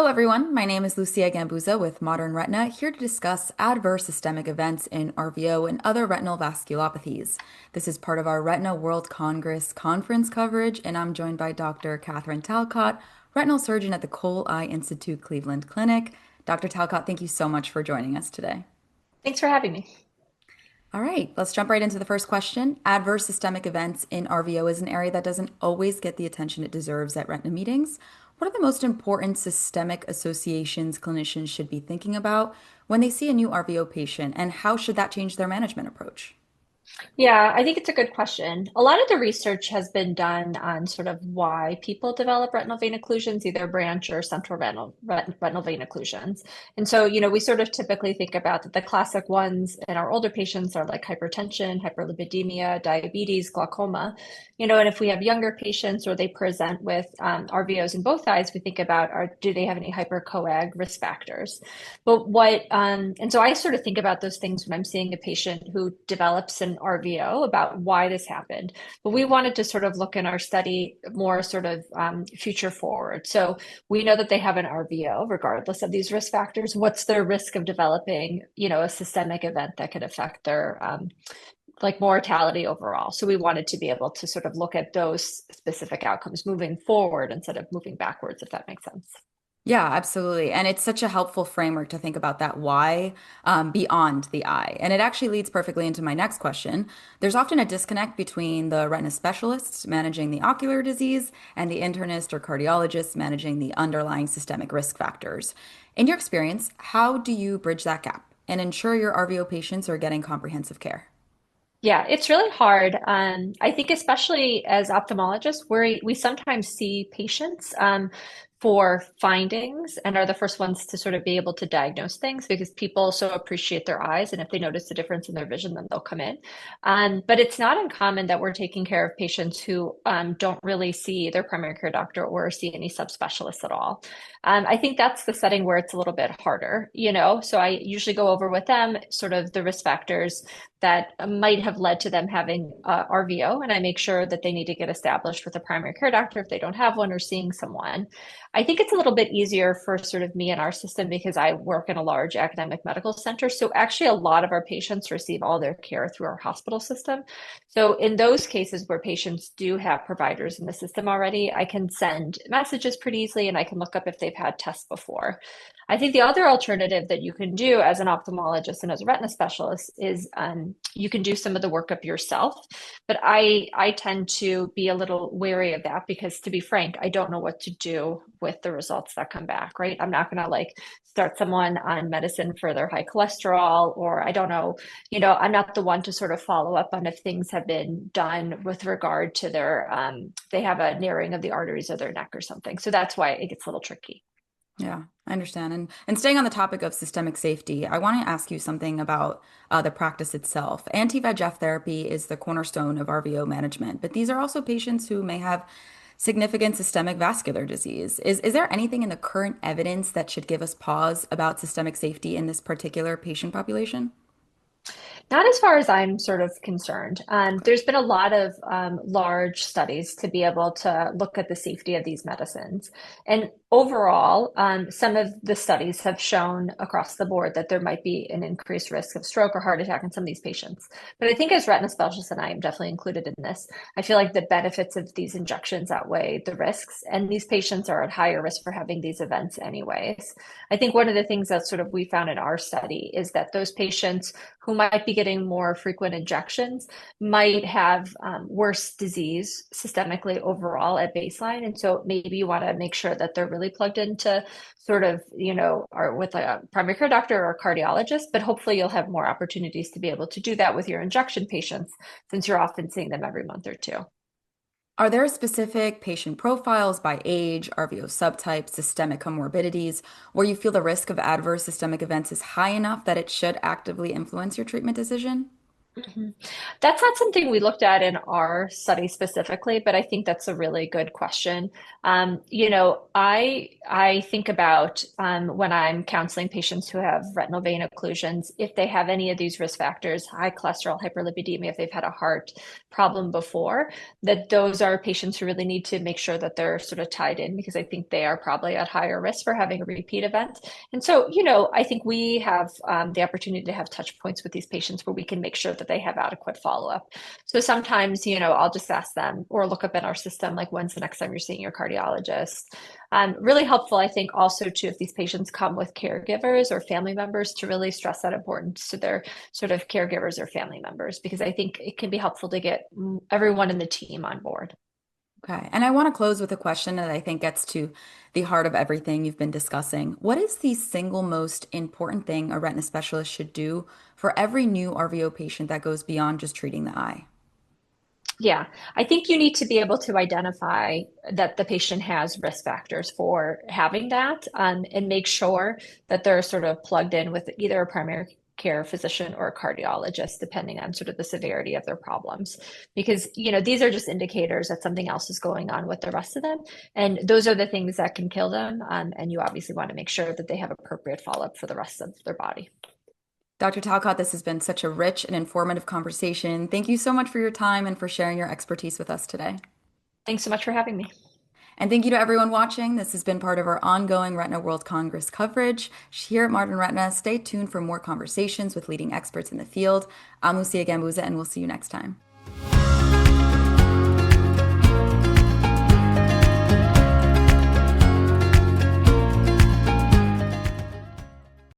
everyone. My name is Lucia Gambuza with Modern Retina, here to discuss adverse systemic events in RVO and other retinal vasculopathies. This is part of our Retina World Congress conference coverage, and I'm joined by Dr. Katherine Talcott, retinal surgeon at the Cole Eye Institute Cleveland Clinic. Dr. Talcott, thank you so much for joining us today. Thanks for having me. All right, let's jump right into the first question. Adverse systemic events in RVO is an area that doesn't always get the attention it deserves at retina meetings. What are the most important systemic associations clinicians should be thinking about when they see a new RVO patient, and how should that change their management approach? Yeah, I think it's a good question. A lot of the research has been done on sort of why people develop retinal vein occlusions, either branch or central retinal vein occlusions. And so, we sort of typically think about that the classic ones in our older patients are like hypertension, hyperlipidemia, diabetes, glaucoma. And if we have younger patients or they present with RVOs in both eyes, we think about do they have any hypercoag risk factors? And so I sort of think about those things when I'm seeing a patient who develops an RVO about why this happened. But we wanted to sort of look in our study more sort of future forward. So we know that they have an RVO, regardless of these risk factors. What's their risk of developing, a systemic event that could affect their like mortality overall? So we wanted to be able to sort of look at those specific outcomes moving forward instead of moving backwards, if that makes sense. Yeah, absolutely. And it's such a helpful framework to think about that why beyond the eye. And it actually leads perfectly into my next question. There's often a disconnect between the retina specialists managing the ocular disease and the internist or cardiologist managing the underlying systemic risk factors. In your experience, how do you bridge that gap and ensure your RVO patients are getting comprehensive care? Yeah, it's really hard. I think especially as ophthalmologists, we sometimes see patients for findings and are the first ones to sort of be able to diagnose things because people so appreciate their eyes, and if they notice a difference in their vision, then they'll come in. But it's not uncommon that we're taking care of patients who don't really see their primary care doctor or see any subspecialists at all. I think that's the setting where it's a little bit harder, So I usually go over with them sort of the risk factors that might have led to them having RVO, and I make sure that they need to get established with a primary care doctor if they don't have one or seeing someone. I think it's a little bit easier for sort of me and our system because I work in a large academic medical center. So actually, a lot of our patients receive all their care through our hospital system. So in those cases where patients do have providers in the system already, I can send messages pretty easily and I can look up if they've had tests before. I think the other alternative that you can do as an ophthalmologist and as a retina specialist is you can do some of the workup yourself. But I tend to be a little wary of that because, to be frank, I don't know what to do with the results that come back, right? I'm not going to like start someone on medicine for their high cholesterol, or I don't know, I'm not the one to sort of follow up on if things have been done with regard to their, they have a narrowing of the arteries of their neck or something. So that's why it gets a little tricky. Yeah, I understand. And staying on the topic of systemic safety, I want to ask you something about the practice itself. Anti-VEGF therapy is the cornerstone of RVO management, but these are also patients who may have significant systemic vascular disease. Is there anything in the current evidence that should give us pause about systemic safety in this particular patient population? Not as far as I'm sort of concerned. There's been a lot of large studies to be able to look at the safety of these medicines. And overall, some of the studies have shown across the board that there might be an increased risk of stroke or heart attack in some of these patients. But I think as retina specialists, and I am definitely included in this, I feel like the benefits of these injections outweigh the risks. And these patients are at higher risk for having these events anyways. I think one of the things that sort of we found in our study is that those patients who might be getting more frequent injections might have worse disease systemically overall at baseline. And so maybe you want to make sure that they're really plugged into sort of, or with a primary care doctor or a cardiologist, but hopefully you'll have more opportunities to be able to do that with your injection patients since you're often seeing them every month or two. Are there specific patient profiles by age, RVO subtypes, systemic comorbidities, where you feel the risk of adverse systemic events is high enough that it should actively influence your treatment decision? Mhm. That's not something we looked at in our study specifically, but I think that's a really good question. I think about when I'm counseling patients who have retinal vein occlusions, if they have any of these risk factors, high cholesterol, hyperlipidemia, if they've had a heart problem before, that those are patients who really need to make sure that they're sort of tied in because I think they are probably at higher risk for having a repeat event. And so, I think we have the opportunity to have touch points with these patients where we can make sure that they have adequate follow-up. So sometimes, I'll just ask them or look up in our system, like, when's the next time you're seeing your cardiologist? Really helpful, I think, also too, if these patients come with caregivers or family members, to really stress that importance to their sort of caregivers or family members, because I think it can be helpful to get everyone in the team on board. Okay. And I want to close with a question that I think gets to the heart of everything you've been discussing. What is the single most important thing a retina specialist should do for every new RVO patient that goes beyond just treating the eye? Yeah, I think you need to be able to identify that the patient has risk factors for having that, and make sure that they're sort of plugged in with either a primary care physician or a cardiologist, depending on sort of the severity of their problems. Because, these are just indicators that something else is going on with the rest of them. And those are the things that can kill them. And you obviously want to make sure that they have appropriate follow-up for the rest of their body. Dr. Talcott, this has been such a rich and informative conversation. Thank you so much for your time and for sharing your expertise with us today. Thanks so much for having me. And thank you to everyone watching. This has been part of our ongoing Retina World Congress coverage. Here at Modern Retina, stay tuned for more conversations with leading experts in the field. I'm Lucia Gambuza, and we'll see you next time.